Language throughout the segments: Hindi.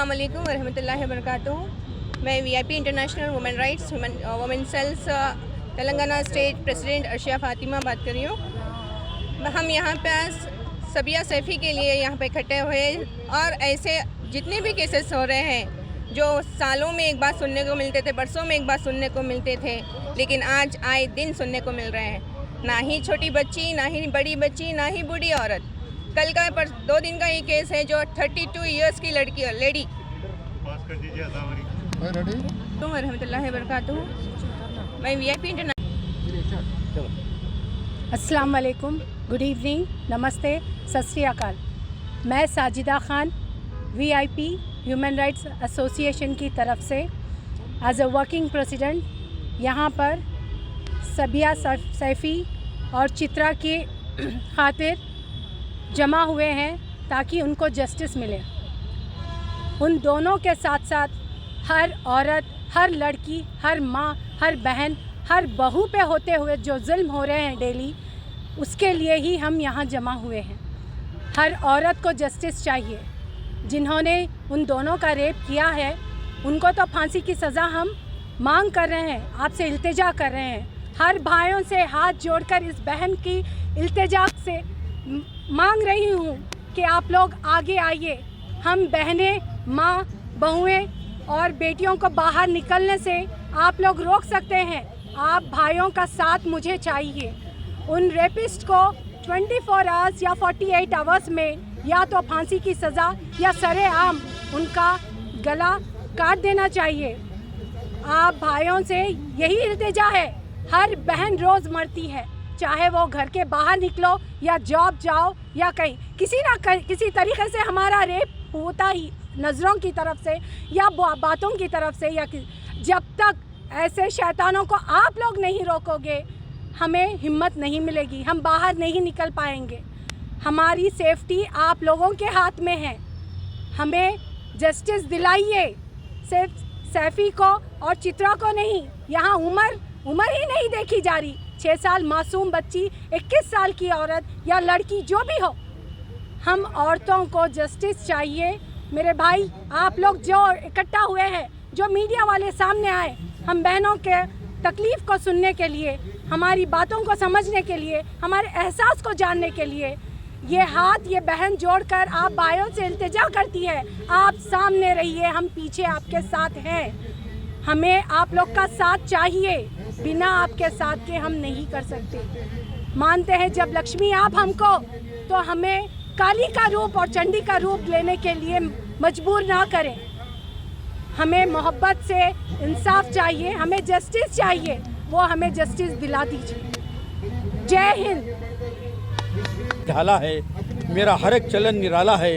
अस्सलाम वालेकुम वरहमतुल्लाहि वबरकातुहू। मैं VIP international women rights women cells Telangana state president Arshia Fatima बात कर रही हूँ। हम यहाँ पे सबिया सैफ़ी के लिए यहाँ पे इकट्ठे हुए और ऐसे जितने भी केसेस हो रहे हैं जो सालों में एक बार सुनने को मिलते थे, बरसों में एक बार सुनने को मिलते थे, लेकिन आज आए दिन सुनने को मिल रहे हैं। ना ही छोटी बच्ची, ना ही बड़ी बच्ची, ना ही बूढ़ी औरत। कल का 2 दिन का ये केस है जो 32 इयर्स की लड़की लेडी। वरहमतुल्लाहि वबरकातुहू। मैं वीआईपी इंटरनेशनल। अस्सलाम वालेकुम, गुड इवनिंग, नमस्ते, सत श्री अकाल। मैं Sajida Khan VIP human rights association की तरफ से एज अ वर्किंग प्रेसिडेंट यहाँ पर सबिया सैफ़ी और चित्रा की खातिर जमा हुए हैं ताकि उनको जस्टिस मिले। उन दोनों के साथ साथ हर औरत, हर लड़की, हर माँ, हर बहन, हर बहू पे होते हुए जो जुल्म हो रहे हैं डेली, उसके लिए ही हम यहाँ जमा हुए हैं। हर औरत को जस्टिस चाहिए। जिन्होंने उन दोनों का रेप किया है उनको तो फांसी की सज़ा हम मांग कर रहे हैं, आपसे इल्तिजा कर रहे हैं। हर भाइयों से हाथ जोड़कर इस बहन की इल्तिजा से मांग रही हूँ कि आप लोग आगे आइए। हम बहनें, माँ, बहुएं और बेटियों को बाहर निकलने से आप लोग रोक सकते हैं। आप भाइयों का साथ मुझे चाहिए। उन रेपिस्ट को 24 आवर्स या 48 आवर्स में या तो फांसी की सज़ा या सरेआम उनका गला काट देना चाहिए। आप भाइयों से यही इल्तिजा है। हर बहन रोज़ मरती है, चाहे वो घर के बाहर निकलो या जॉब जाओ या कहीं किसी तरीके से हमारा रेप होता ही, नज़रों की तरफ से या बातों की तरफ से, या जब तक ऐसे शैतानों को आप लोग नहीं रोकोगे हमें हिम्मत नहीं मिलेगी, हम बाहर नहीं निकल पाएंगे। हमारी सेफ्टी आप लोगों के हाथ में है। हमें जस्टिस दिलाइए, सिर्फ सैफ़ी को और चित्रा को नहीं। यहाँ उम्र ही नहीं देखी जा रही। 6 साल मासूम बच्ची, 21 साल की औरत या लड़की जो भी हो, हम औरतों को जस्टिस चाहिए। मेरे भाई, आप लोग जो इकट्ठा हुए हैं, जो मीडिया वाले सामने आए, हम बहनों के तकलीफ़ को सुनने के लिए, हमारी बातों को समझने के लिए, हमारे एहसास को जानने के लिए, ये हाथ ये बहन जोड़कर आप भाइयों से इल्तिजा करती है, आप सामने रहिए, हम पीछे आपके साथ हैं। हमें आप लोग का साथ चाहिए, बिना आपके साथ के हम नहीं कर सकते। मानते हैं जब लक्ष्मी आप हमको, तो हमें काली का रूप और चंडी का रूप लेने के लिए मजबूर ना करें। हमें मोहब्बत से इंसाफ चाहिए, हमें जस्टिस चाहिए, वो हमें जस्टिस दिला दीजिए। जय हिंद। ढाला है, मेरा हर एक चलन निराला है।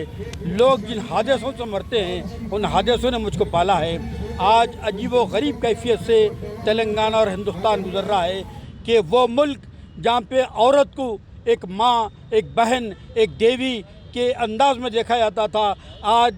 लोग जिन हादसों से मरते हैं उन हादसों ने मुझको पाला है। आज अजीबो गरीब कैफियत से तेलंगाना और हिंदुस्तान गुजर रहा है कि वो मुल्क जहाँ पे औरत को एक माँ, एक बहन, एक देवी के अंदाज में देखा जाता था, आज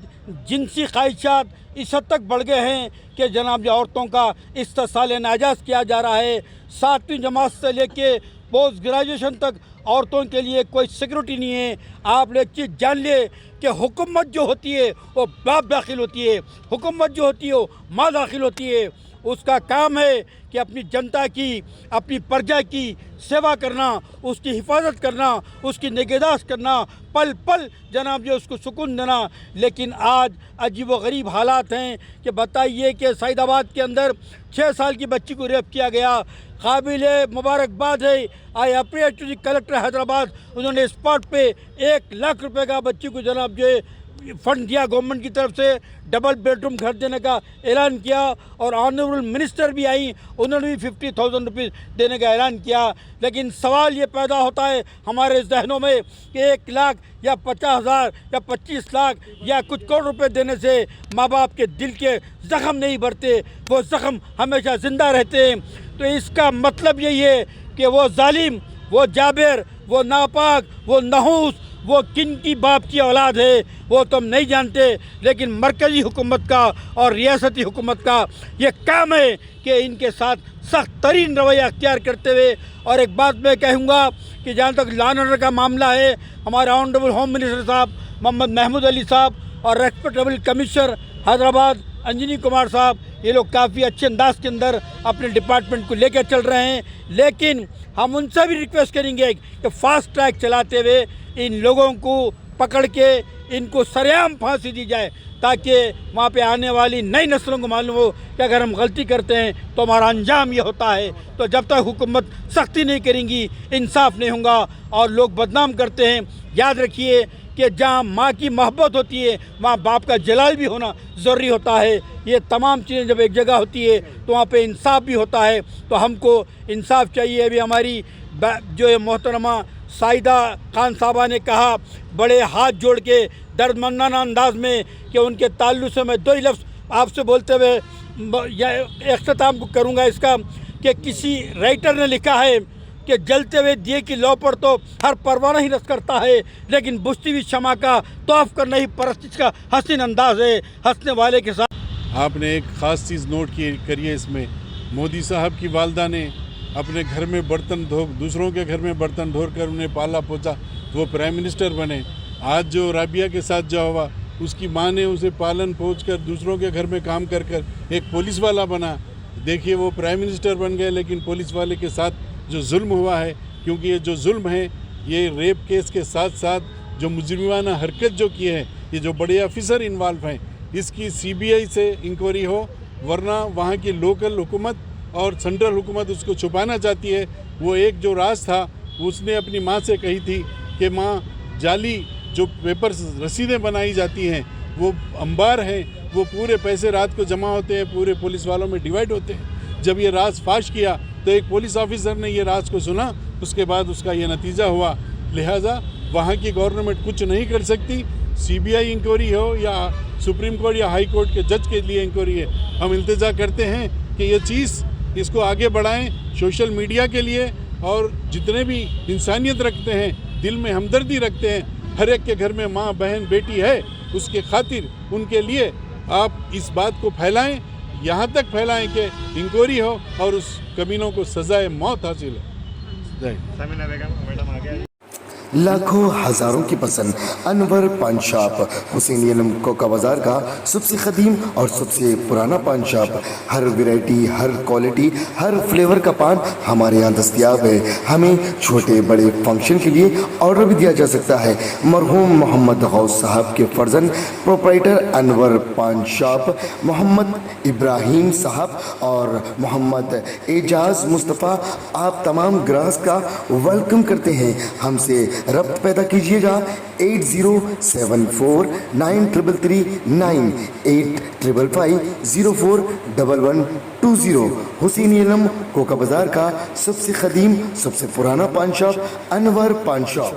जिनसी ख्वाहिशात इस हद तक बढ़ गए हैं कि जनाब औरतों का इस्तेसाल नाजायज़ किया जा रहा है। 7वीं जमात से लेके पोस्ट ग्रेजुएशन तक औरतों के लिए कोई सिक्योरिटी नहीं है। आप एक चीज़ जान ले कि हुकूमत जो होती है वो बाप दाखिल होती है, हुकूमत जो होती है वो माँ दाखिल होती है। उसका काम है कि अपनी जनता की, अपनी प्रजा की सेवा करना, उसकी हिफाजत करना, उसकी निगहदाश्त करना, पल पल जनाब जो उसको सुकून देना। लेकिन आज अजीब व गरीब हालात हैं कि बताइए कि सईदाबाद के अंदर 6 साल की बच्ची को रेप किया गया। काबिल मुबारकबाद है, I appreciate to the collector Hyderabad, उन्होंने स्पॉट पे 1 लाख रुपए का बच्ची को जनाब जो है फंड दिया गवर्नमेंट की तरफ से, डबल बेडरूम घर देने का ऐलान किया। और ऑनरेबल मिनिस्टर भी आई, उन्होंने भी 50,000 रुपीज़ देने का ऐलान किया। लेकिन सवाल ये पैदा होता है हमारे जहनों में कि 1 लाख या 50,000 या 25 लाख या कुछ करोड़ रुपए देने से माँ बाप के दिल के ज़ख्म नहीं भरते, वो ज़ख्म हमेशा ज़िंदा रहते हैं। तो इसका मतलब यही है कि वो जालिम, वो जाबिर, वो नापाक, वो नहूस, वो किन की बाप की औलाद है वो तो हम नहीं जानते। लेकिन मरकज़ी हुकूमत का और रियासती हुकूमत का ये काम है कि इनके साथ सख्त तरीन रवैया अख्तियार करते हुए। और एक बात मैं कहूँगा कि जहाँ तक लॉ एंड ऑर्डर का मामला है, हमारे ऑनरेबल होम मिनिस्टर साहब मोहम्मद महमूद अली साहब और रेस्पेक्टेबल कमिश्नर हैदराबाद अंजनी कुमार साहब, ये लोग काफ़ी अच्छे अंदाज के अंदर अपने डिपार्टमेंट को लेकर चल रहे हैं। लेकिन हम उनसे भी रिक्वेस्ट करेंगे कि फास्ट ट्रैक चलाते हुए इन लोगों को पकड़ के इनको सरेआम फांसी दी जाए, ताकि वहाँ पे आने वाली नई नस्लों को मालूम हो कि अगर हम गलती करते हैं तो हमारा अंजाम ये होता है। तो जब तक हुकूमत सख्ती नहीं करेंगी, इंसाफ नहीं होगा और लोग बदनाम करते हैं। याद रखिए कि जहाँ माँ की मोहब्बत होती है वहाँ बाप का जलाल भी होना ज़रूरी होता है। ये तमाम चीज़ें जब एक जगह होती है तो वहाँ पे इंसाफ भी होता है। तो हमको इंसाफ चाहिए। अभी हमारी जो है मोहतरमा साहिदा खान साहबा ने कहा बड़े हाथ जोड़ के दर्दमंदाना अंदाज में कि उनके ताल्लुक़ से मैं दो ही लफ्ज़ आपसे बोलते हुए इख्तिताम करूँगा इसका, कि किसी राइटर ने लिखा है कि जलते हुए दिए की लौ पर तो हर परवाना ही रस करता है, लेकिन बुझती हुई शमा का तौफ करना ही परस्तिश का हसीन अंदाज है। हंसने वाले के साथ आपने एक ख़ास चीज़ नोट की करिए इसमें, मोदी साहब की वालदा ने अपने घर में बर्तन धो, दूसरों के घर में बर्तन धो कर उन्हें पाला पोसा, वो प्राइम मिनिस्टर बने। आज जो राबिया के साथ जो हुआ, उसकी माँ ने उसे पालन पोस कर दूसरों के घर में काम कर कर एक पुलिस वाला बना। देखिए वो प्राइम मिनिस्टर बन गए, लेकिन पुलिस वाले के साथ जो जुल्म हुआ है, क्योंकि ये जो जुल्म है ये रेप केस के साथ साथ जो मुजरिमाना हरकत जो की है, ये जो बड़े ऑफिसर इन्वॉल्व हैं, इसकी CBI से इंक्वायरी हो, वरना वहाँ की लोकल हुकूमत और सेंट्रल हुकूमत उसको छुपाना चाहती है। वो एक जो राज था, उसने अपनी माँ से कही थी कि माँ, जाली जो पेपर रसीदें बनाई जाती हैं वो अंबार हैं, वो पूरे पैसे रात को जमा होते हैं, पूरे पुलिस वालों में डिवाइड होते हैं। जब ये राज फाश किया तो एक पुलिस ऑफिसर ने ये राज को सुना, उसके बाद उसका ये नतीजा हुआ। लिहाजा वहाँ की गवर्नमेंट कुछ नहीं कर सकती। CBI इंक्वायरी हो या सुप्रीम कोर्ट या हाई कोर्ट के जज के लिए इंक्वायरी है, हम इंतज़ार करते हैं कि ये चीज़ इसको आगे बढ़ाएं सोशल मीडिया के लिए, और जितने भी इंसानियत रखते हैं, दिल में हमदर्दी रखते हैं, हर एक के घर में माँ बहन बेटी है, उसके खातिर उनके लिए आप इस बात को फैलाएं, यहाँ तक फैलाएं कि इंक्वायरी हो और उस कमीनों को सजाए मौत हासिल हो। समीना बेगम मैडम आ गया। लाखों हजारों की पसंद अनवर पान शॉप, हुसैनी आलम कोका बाजार का सबसे कदीम और सबसे पुराना पान शॉप। हर वैरायटी, हर क्वालिटी, हर फ्लेवर का पान हमारे यहाँ दस्तयाब है। हमें छोटे बड़े फंक्शन के लिए ऑर्डर भी दिया जा सकता है। मरहूम मोहम्मद गौस साहब के फर्जन प्रोप्राइटर अनवर पान शॉप मोहम्मद इब्राहिम साहब और मोहम्मद एजाज मुस्तफ़ा, आप तमाम ग्राहक का वेलकम करते हैं। हमसे रब्त पैदा कीजिएगा 8074933339 8555041120। हुसैनी आलम कोका बाजार का सबसे कदीम सबसे पुराना पान शॉप अनवर पान शॉप।